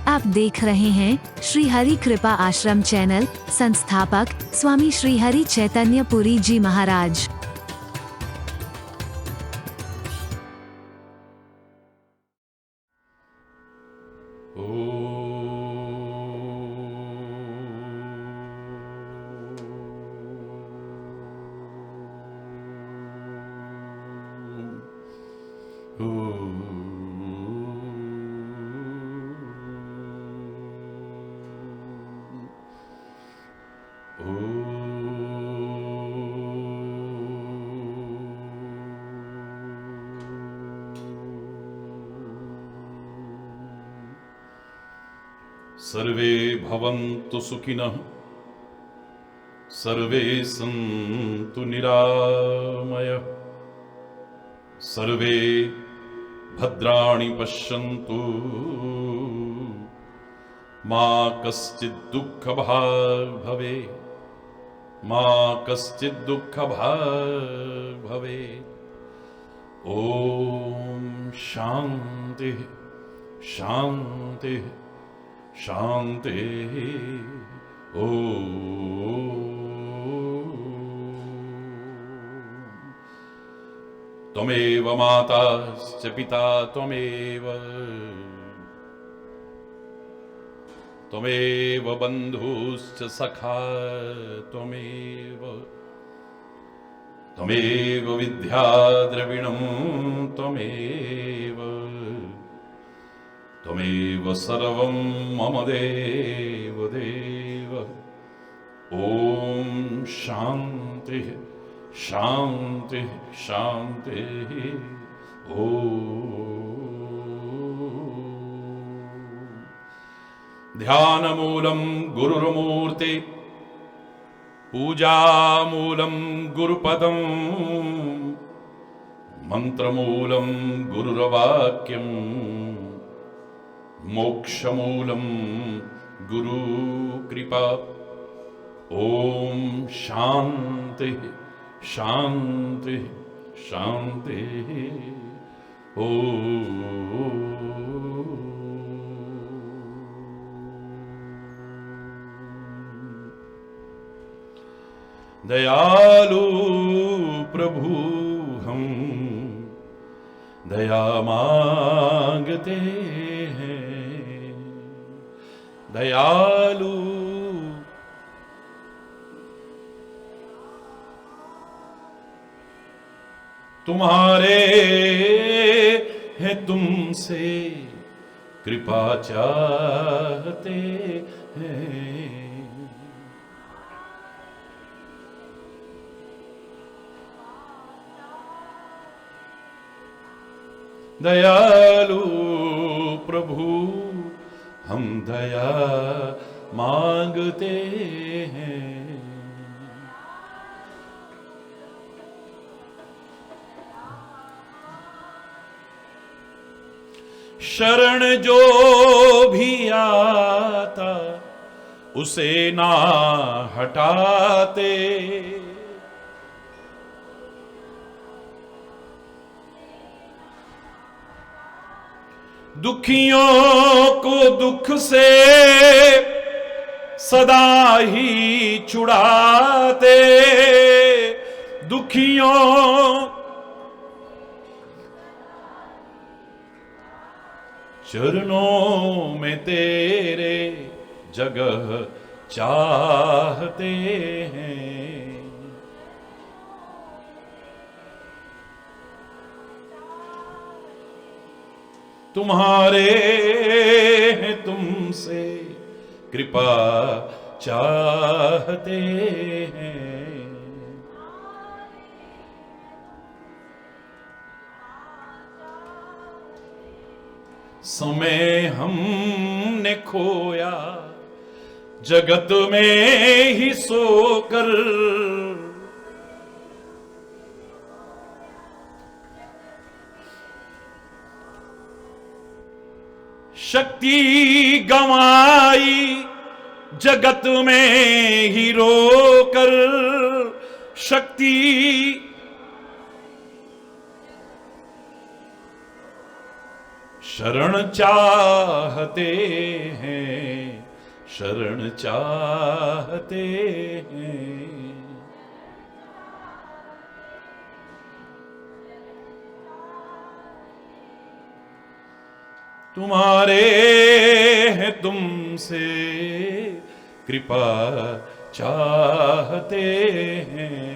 आप देख रहे हैं श्री हरि कृपा आश्रम चैनल। संस्थापक स्वामी श्री हरि चैतन्य पुरी जी महाराज। सर्वे भवन्तु सुखिनः, सर्वे सन्तु निरामयः, सर्वे भद्राणि पश्यन्तु, मा कश्चित् दुःखभाग् भवेत्, मा कश्चित् दुःखभाग् भवेत्। ॐ शान्तिः शान्तिः शान्तिः। त्वमेव माता च पिता त्वमेव, त्वमेव बन्धुश्च सखा त्वमेव, त्वमेव विद्या द्रविणं त्वमेव, त्वमेव सर्वं मम देव देव। ॐ शान्तिः शान्तिः शान्तिः। ध्यानमूलं गुरुर्मूर्ते, पूजामूलं गुरुपदं, मन्त्रमूलं गुरुर्वाक्यं, मोक्षमूलं गुरुकृपा। ॐ शान्तिः शान्तिः शान्तिः। दयालु प्रभु हम दया मांगते हैं, दयालु तुम्हारे हैं, तुमसे कृपा चाहते हैं। दयालु प्रभु हम दया मांगते हैं। शरण जो भी आता उसे ना हटाते, दुखियों को दुख से सदा ही छुड़ाते, दुखियों चरणों में तेरे जगह चाहते हैं। तुम्हारे हैं, तुमसे कृपा चाहते हैं। समय हमने खोया जगत में ही सोकर, शक्ति गंवाई जगत में ही रोकर, शक्ति शरण चाहते हैं, शरण चाहते हैं। तुम्हारे हैं तुमसे कृपा चाहते हैं।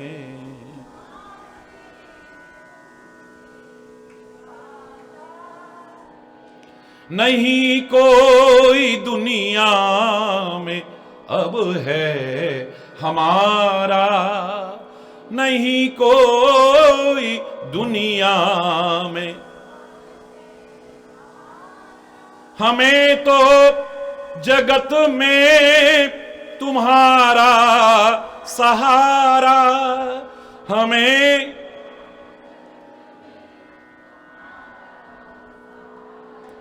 नहीं कोई दुनिया में अब है हमारा, नहीं कोई दुनिया में। हमें तो जगत में तुम्हारा सहारा, हमें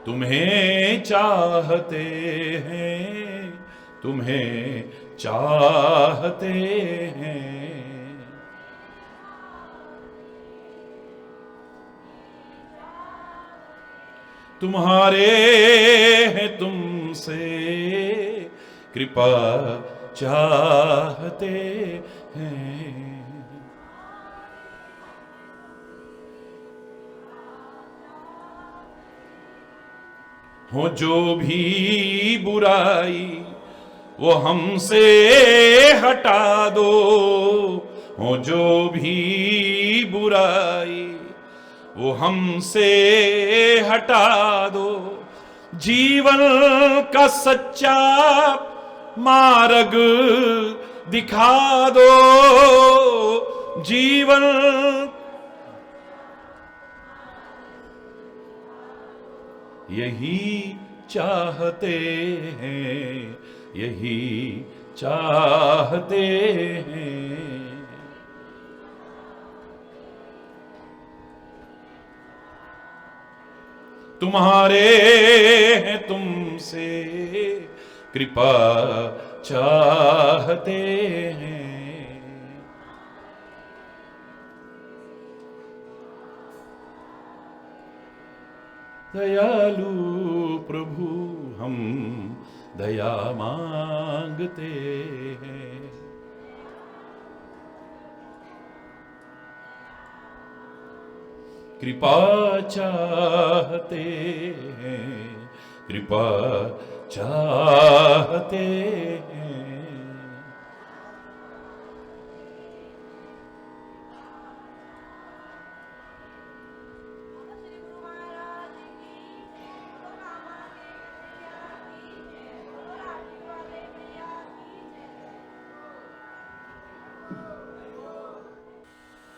तुम्हें चाहते हैं, तुम्हें चाहते हैं। तुम्हारे हैं तुमसे कृपा चाहते हैं। हो जो भी बुराई वो हमसे हटा दो, हो जो भी बुराई वो हमसे हटा दो। जीवन का सच्चा मार्ग दिखा दो, जीवन यही चाहते हैं, यही चाहते हैं। तुम्हारे हैं तुमसे कृपा चाहते हैं। दयालु प्रभु हम दया मांगते हैं। कृपा चाहते हैं, कृपा चाहते हैं।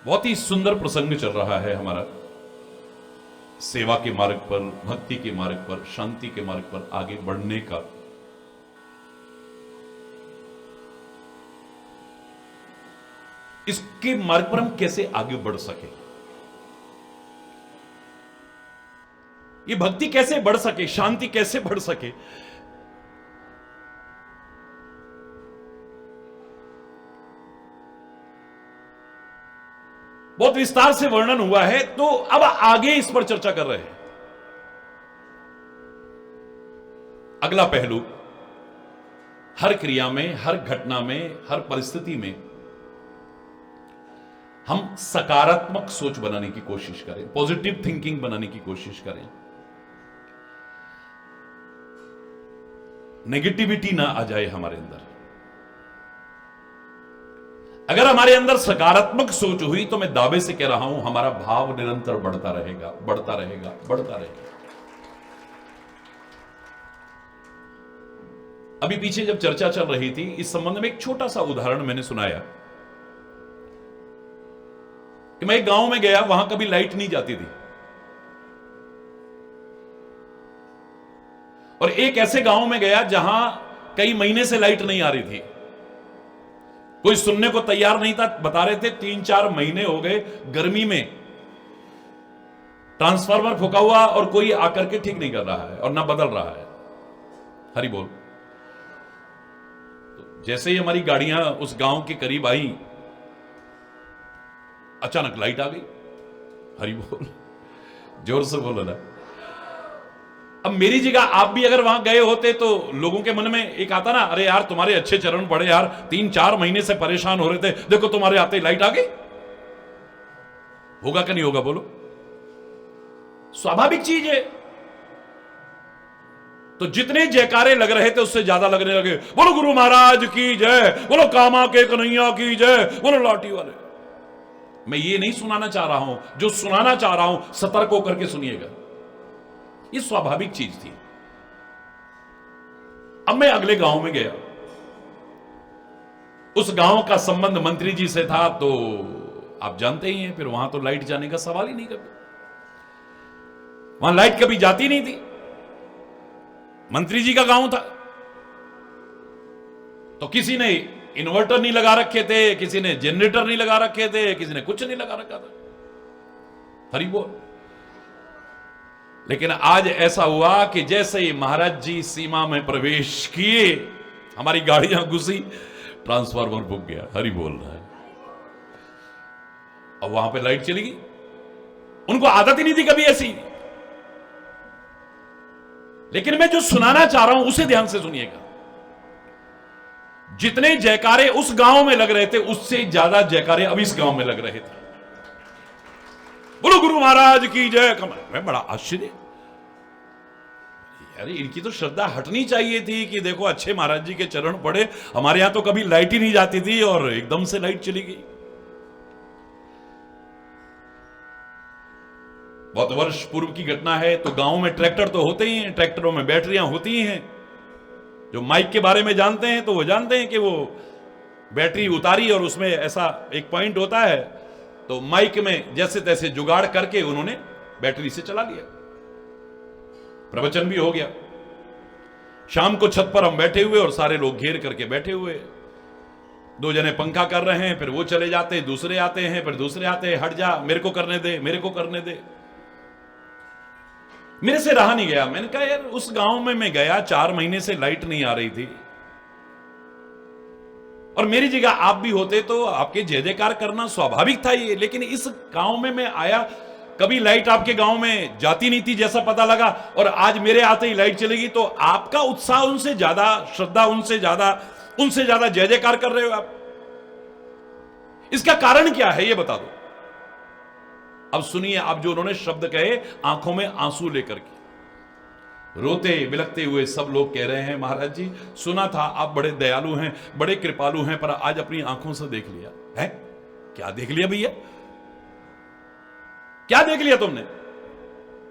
बहुत ही सुंदर प्रसंग चल रहा है हमारा, सेवा के मार्ग पर, भक्ति के मार्ग पर, शांति के मार्ग पर आगे बढ़ने का। इसके मार्ग पर हम कैसे आगे बढ़ सके, ये भक्ति कैसे बढ़ सके, शांति कैसे बढ़ सके। बहुत विस्तार से वर्णन हुआ है, तो अब आगे इस पर चर्चा कर रहे हैं। अगला पहलू, हर क्रिया में, हर घटना में, हर परिस्थिति में हम सकारात्मक सोच बनाने की कोशिश करें, पॉजिटिव थिंकिंग बनाने की कोशिश करें। नेगेटिविटी ना आ जाए हमारे अंदर। अगर हमारे अंदर सकारात्मक सोच हुई तो मैं दावे से कह रहा हूं हमारा भाव निरंतर बढ़ता रहेगा, बढ़ता रहेगा, बढ़ता रहेगा। अभी पीछे जब चर्चा चल रही थी, इस संबंध में एक छोटा सा उदाहरण मैंने सुनाया कि मैं एक गांव में गया, वहां कभी लाइट नहीं जाती थी, और एक ऐसे गांव में गया जहां कई महीने से लाइट नहीं आ रही थी। कोई सुनने को तैयार नहीं था। बता रहे थे 3-4 महीने हो गए गर्मी में ट्रांसफार्मर फूका हुआ और कोई आकर के ठीक नहीं कर रहा है और ना बदल रहा है। हरि बोल। तो जैसे ही हमारी गाड़ियां उस गांव के करीब आई, अचानक लाइट आ गई। हरि बोल, जोर से बोलो ना। अब मेरी जगह आप भी अगर वहां गए होते तो लोगों के मन में एक आता ना, अरे यार तुम्हारे अच्छे चरण पड़े यार, 3-4 महीने से परेशान हो रहे थे, देखो तुम्हारे आते ही लाइट आ गई। होगा कि नहीं होगा बोलो? स्वाभाविक चीज है। तो जितने जयकारे लग रहे थे उससे ज्यादा लगने लगे, बोलो गुरु महाराज की जय, बोलो कामा के कन्हैया की जय, बोलो लाठी वाले। मैं ये नहीं सुनाना चाह रहा हूं, जो सुनाना चाह रहा हूं सतर्क होकर के सुनिएगा। ये स्वाभाविक चीज थी। अब मैं अगले गांव में गया। उस गांव का संबंध मंत्री जी से था, तो आप जानते ही हैं, फिर वहां तो लाइट जाने का सवाल ही नहीं कभी। वहां लाइट कभी जाती नहीं थी। मंत्री जी का गांव था, तो किसी ने इन्वर्टर नहीं लगा रखे थे, किसी ने जनरेटर नहीं लगा रखे थे, किसी ने कुछ नहीं लगा रखा था। हरि बोल। लेकिन आज ऐसा हुआ कि जैसे ही महाराज जी सीमा में प्रवेश किए, हमारी गाड़ियां घुसी, ट्रांसफार्मर फूक गया। हरि बोल रहा है। अब वहां पे लाइट चली गई। उनको आदत ही नहीं थी कभी ऐसी। लेकिन मैं जो सुनाना चाह रहा हूं उसे ध्यान से सुनिएगा। जितने जयकारे उस गांव में लग रहे थे उससे ज्यादा जयकारे अब इस गांव में लग रहे थे। बोलो गुरु महाराज की जय। मैं बड़ा आश्चर्य, यार इनकी तो श्रद्धा हटनी चाहिए थी कि देखो अच्छे महाराज जी के चरण पड़े। हमारे यहां तो कभी लाइट ही नहीं जाती थी और एकदम से लाइट चली गई। बहुत वर्ष पूर्व की घटना है। तो गांव में ट्रैक्टर तो होते ही हैं, ट्रैक्टरों में बैटरियां होती ही हैं। जो माइक के बारे में जानते हैं तो वो जानते हैं कि वो बैटरी उतारी और उसमें ऐसा एक पॉइंट होता है, तो माइक में जैसे तैसे जुगाड़ करके उन्होंने बैटरी से चला लिया। प्रवचन भी हो गया। शाम को छत पर हम बैठे हुए और सारे लोग घेर करके बैठे हुए। 2 जने पंखा कर रहे हैं, फिर वो चले जाते, दूसरे आते हैं, फिर दूसरे आते हैं, हट जा, मेरे को करने दे, मेरे को करने दे। मेरे से रहा नहीं गया। मैंने कहा यार उस गांव में मैं गया, 4 महीने से लाइट नहीं आ रही थी, और मेरी जगह आप भी होते तो आपके जय जयकार करना स्वाभाविक था ये। लेकिन इस गांव में मैं आया, कभी लाइट आपके गांव में जाती नहीं थी जैसा पता लगा, और आज मेरे आते ही लाइट चलेगी। तो आपका उत्साह उनसे ज्यादा, श्रद्धा उनसे ज्यादा जय जयकार कर रहे हो आप। इसका कारण क्या है ये बता दो। अब सुनिए, अब जो उन्होंने शब्द कहे, आंखों में आंसू लेकर के रोते बिलखते हुए सब लोग कह रहे हैं, महाराज जी सुना था आप बड़े दयालु हैं, बड़े कृपालु हैं, पर आज अपनी आंखों से देख लिया है। क्या देख लिया भैया? क्या देख लिया तुमने?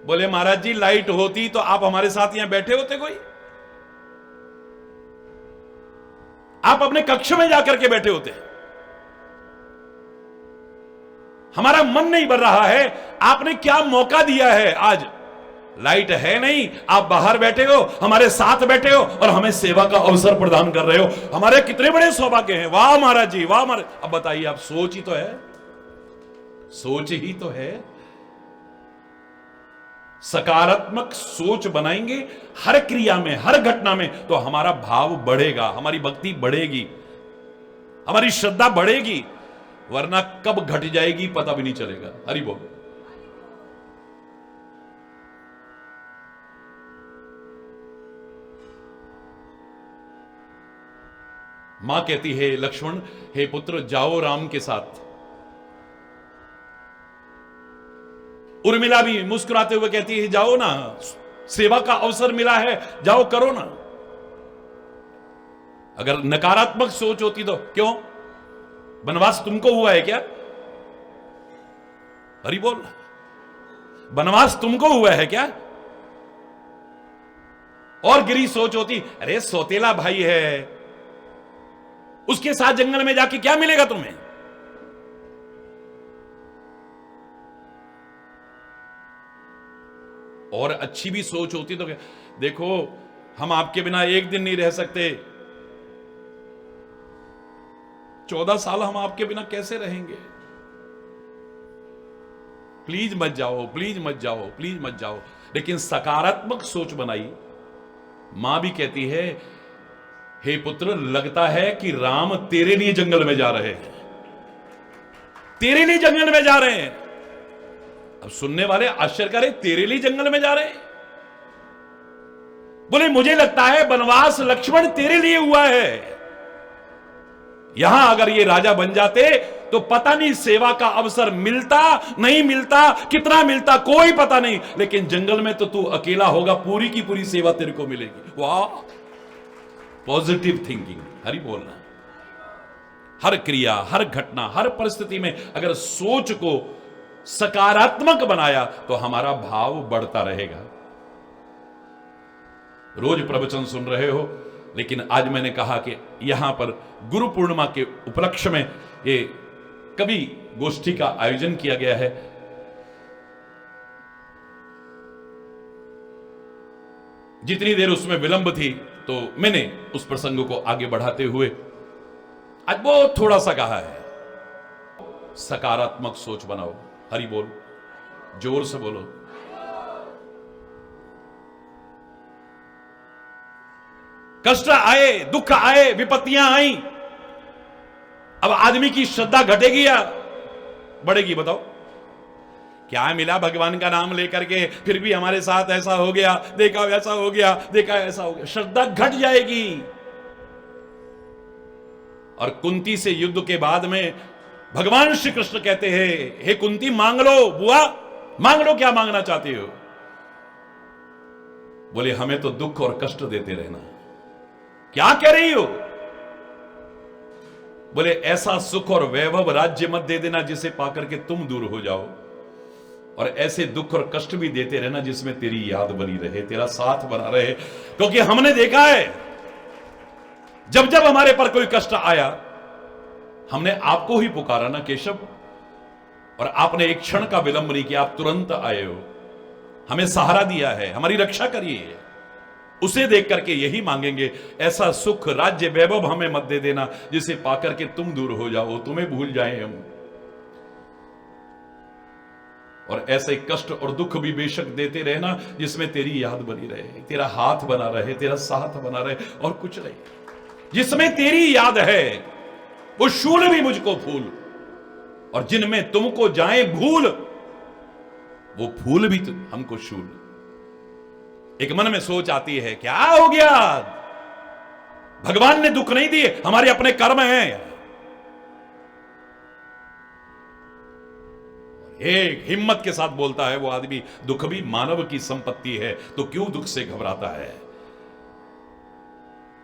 बोले महाराज जी लाइट होती तो आप हमारे साथ यहां बैठे होते, कोई आप अपने कक्ष में जाकर के बैठे होते। हमारा मन नहीं भर रहा है। आपने क्या मौका दिया है? आज लाइट है नहीं, आप बाहर बैठे हो, हमारे साथ बैठे हो और हमें सेवा का अवसर प्रदान कर रहे हो। हमारे कितने बड़े सौभाग्य हैं। वाह महाराज जी, वाह महाराज। अब बताइए, आप सोच ही तो है, सोच ही तो है। सकारात्मक सोच बनाएंगे हर क्रिया में, हर घटना में, तो हमारा भाव बढ़ेगा, हमारी भक्ति बढ़ेगी, हमारी श्रद्धा बढ़ेगी। वरना कब घट जाएगी पता भी नहीं चलेगा। हरि बोल। मां कहती है लक्ष्मण, हे पुत्र जाओ राम के साथ। उर्मिला भी मुस्कुराते हुए कहती है जाओ ना, सेवा का अवसर मिला है, जाओ करो ना। अगर नकारात्मक सोच होती तो क्यों? वनवास तुमको हुआ है क्या? हरि बोल। वनवास तुमको हुआ है क्या? और गिरी सोच होती, अरे सौतेला भाई है, उसके साथ जंगल में जाके क्या मिलेगा तुम्हें? और अच्छी भी सोच होती तो देखो हम आपके बिना एक दिन नहीं रह सकते, 14 साल हम आपके बिना कैसे रहेंगे? प्लीज मत जाओ, प्लीज मत जाओ, प्लीज मत जाओ। लेकिन सकारात्मक सोच बनाई। मां भी कहती है, हे पुत्र लगता है कि राम तेरे लिए जंगल में जा रहे हैं, तेरे लिए जंगल में जा रहे हैं। अब सुनने वाले आश्चर्य करे, तेरे लिए जंगल में जा रहे हैं? बोले मुझे लगता है वनवास लक्ष्मण तेरे लिए हुआ है। यहां अगर ये राजा बन जाते तो पता नहीं सेवा का अवसर मिलता नहीं मिलता, कितना मिलता कोई पता नहीं, लेकिन जंगल में तो तू अकेला होगा, पूरी की पूरी सेवा तेरे को मिलेगी। वाह, पॉजिटिव थिंकिंग, हरि बोलना। हर क्रिया, हर घटना, हर परिस्थिति में अगर सोच को सकारात्मक बनाया तो हमारा भाव बढ़ता रहेगा। रोज प्रवचन सुन रहे हो, लेकिन आज मैंने कहा कि यहां पर गुरु पूर्णिमा के उपलक्ष्य में ये कवि गोष्ठी का आयोजन किया गया है। जितनी देर उसमें विलंब थी तो मैंने उस प्रसंग को आगे बढ़ाते हुए आज बहुत थोड़ा सा कहा है, सकारात्मक सोच बनाओ। हरि बोल, जोर से बोलो। कष्ट आए, दुख आए, विपत्तियां आई, अब आदमी की श्रद्धा घटेगी या बढ़ेगी? बताओ। क्या मिला भगवान का नाम लेकर के, फिर भी हमारे साथ ऐसा हो गया, देखा वैसा हो गया, देखा ऐसा हो गया, श्रद्धा घट जाएगी। और कुंती से युद्ध के बाद में भगवान श्री कृष्ण कहते हैं, हे कुंती मांग लो, बुआ मांग लो, क्या मांगना चाहती हो? बोले हमें तो दुख और कष्ट देते रहना। क्या कह रही हो? बोले ऐसा सुख और वैभव राज्य मत दे देना जिसे पाकर के तुम दूर हो जाओ, और ऐसे दुख और कष्ट भी देते रहना जिसमें तेरी याद बनी रहे, तेरा साथ बना रहे। क्योंकि हमने देखा है जब जब हमारे पर कोई कष्ट आया, हमने आपको ही पुकारा ना केशव, और आपने एक क्षण का विलंब नहीं किया, आप तुरंत आए हो, हमें सहारा दिया है, हमारी रक्षा करिए। उसे देख करके यही मांगेंगे, ऐसा सुख राज्य वैभव हमें मत दे देना जिसे पाकर के तुम दूर हो जाओ, तुम्हें भूल जाएं हम। और ऐसे कष्ट और दुख भी बेशक देते रहना जिसमें तेरी याद बनी रहे, तेरा हाथ बना रहे, तेरा साथ बना रहे, और कुछ नहीं। जिसमें तेरी याद है वो शूल भी मुझको फूल, और जिनमें तुमको जाए भूल वो फूल भी हमको शूल। एक मन में सोच आती है, क्या हो गया? भगवान ने दुख नहीं दिए, हमारे अपने कर्म हैं। एक हिम्मत के साथ बोलता है वो आदमी, दुख भी मानव की संपत्ति है, तो क्यों दुख से घबराता है?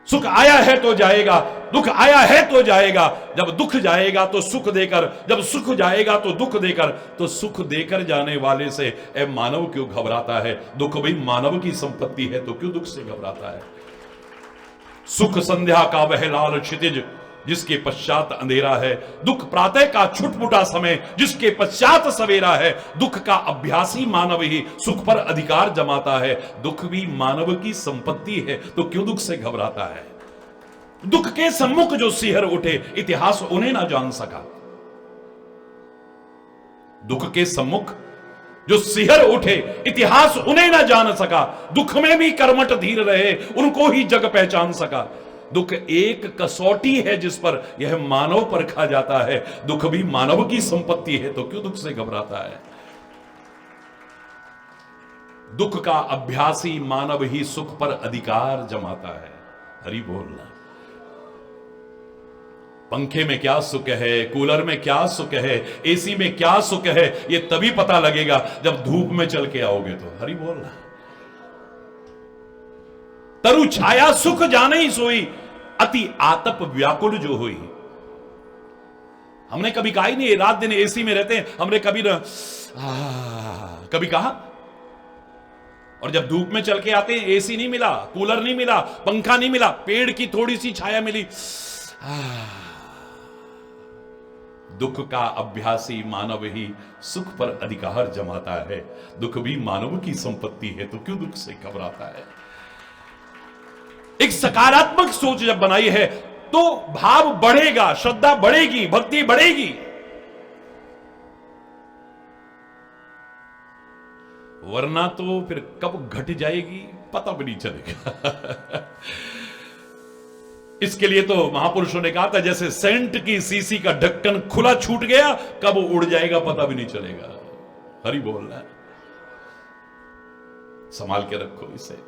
सुख आया है तो जाएगा, दुख आया है तो जाएगा। जब दुख जाएगा तो सुख देकर, जब सुख जाएगा तो दुख देकर, तो सुख देकर जाने वाले से ए मानव क्यों घबराता है? दुख भी मानव की संपत्ति है, तो क्यों दुख से घबराता है? सुख संध्या का वह लाल क्षितिज जिसके पश्चात अंधेरा है, दुख प्रातः का छुटपुटा समय जिसके पश्चात सवेरा है। दुख का अभ्यासी मानव ही सुख पर अधिकार जमाता है। दुख भी मानव की संपत्ति है, तो क्यों दुख से घबराता है? दुख के सम्मुख जो सिहर उठे, इतिहास उन्हें ना जान सका। दुख के सम्मुख जो सिहर उठे, इतिहास उन्हें ना जान सका। दुख में भी कर्मठ धीर रहे, उनको ही जग पहचान सका। दुख एक कसौटी है जिस पर यह मानव परखा जाता है। दुख भी मानव की संपत्ति है, तो क्यों दुख से घबराता है? दुख का अभ्यासी मानव ही सुख पर अधिकार जमाता है। हरि बोलना। पंखे में क्या सुख है, कूलर में क्या सुख है, एसी में क्या सुख है, ये तभी पता लगेगा जब धूप में चल के आओगे तो। हरि बोलना। तरु छाया सुख जाने ही सोई, अति आतप व्याकुल जो हुई। हमने कभी कहा ही नहीं, रात दिन एसी में रहते हैं, हमने कभी ना कभी कहा? और जब धूप में चल के आते हैं, एसी नहीं मिला, कूलर नहीं मिला, पंखा नहीं मिला, पेड़ की थोड़ी सी छाया मिली, दुख का अभ्यासी मानव ही सुख पर अधिकार जमाता है। दुख भी मानव की संपत्ति है, तो क्यों दुख से घबराता है? एक सकारात्मक सोच जब बनाई है तो भाव बढ़ेगा, श्रद्धा बढ़ेगी, भक्ति बढ़ेगी। वरना तो फिर कब घट जाएगी पता भी नहीं चलेगा। इसके लिए तो महापुरुषों ने कहा था, जैसे सेंट की सीसी का ढक्कन खुला छूट गया, कब उड़ जाएगा पता भी नहीं चलेगा। हरि बोलना, संभाल के रखो इसे।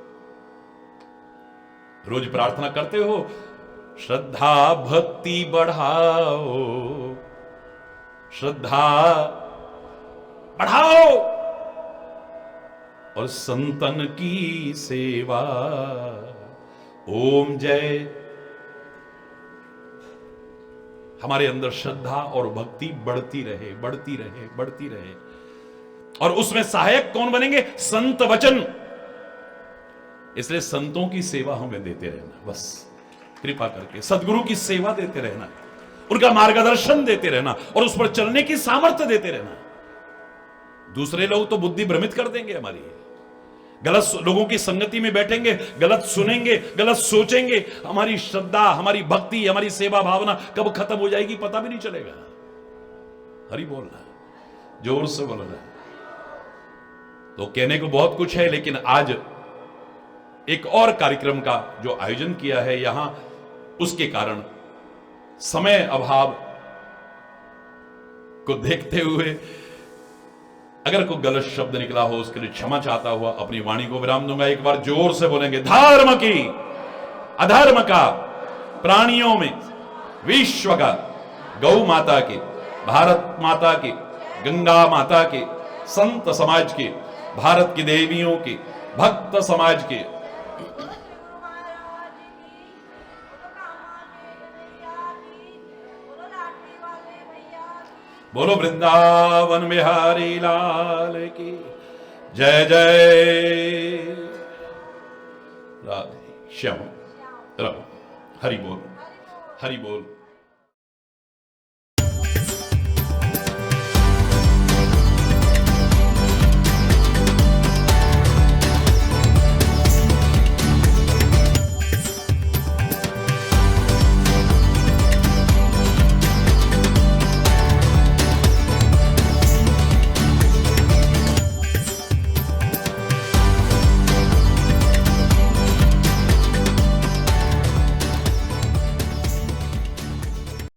रोज प्रार्थना करते हो, श्रद्धा भक्ति बढ़ाओ, श्रद्धा बढ़ाओ और संतन की सेवा। ओम जय। हमारे अंदर श्रद्धा और भक्ति बढ़ती रहे, बढ़ती रहे, बढ़ती रहे। और उसमें सहायक कौन बनेंगे? संत वचन। इसलिए संतों की सेवा हमें देते रहना, बस कृपा करके सदगुरु की सेवा देते रहना, उनका मार्गदर्शन देते रहना और उस पर चलने की सामर्थ्य देते रहना। दूसरे लोग तो बुद्धि भ्रमित कर देंगे हमारी, गलत लोगों की संगति में बैठेंगे, गलत सुनेंगे, गलत सोचेंगे। हमारी श्रद्धा, हमारी भक्ति, हमारी सेवा भावना कब खत्म हो जाएगी पता भी नहीं चलेगा। हरि बोलना, जोर से बोलना। तो कहने को बहुत कुछ है, लेकिन आज एक और कार्यक्रम का जो आयोजन किया है यहां, उसके कारण समय अभाव को देखते हुए अगर कोई गलत शब्द निकला हो उसके लिए क्षमा चाहता हुआ अपनी वाणी को विराम दूंगा। एक बार जोर से बोलेंगे, धर्म की अधर्म का, प्राणियों में विश्व का, गौ माता की, भारत माता की, गंगा माता की, संत समाज की, भारत की देवियों की, भक्त समाज की। बोलो वृंदावन बिहारी लाल की जय जय। राधे श्याम राम। हरि बोल, हरि बोल।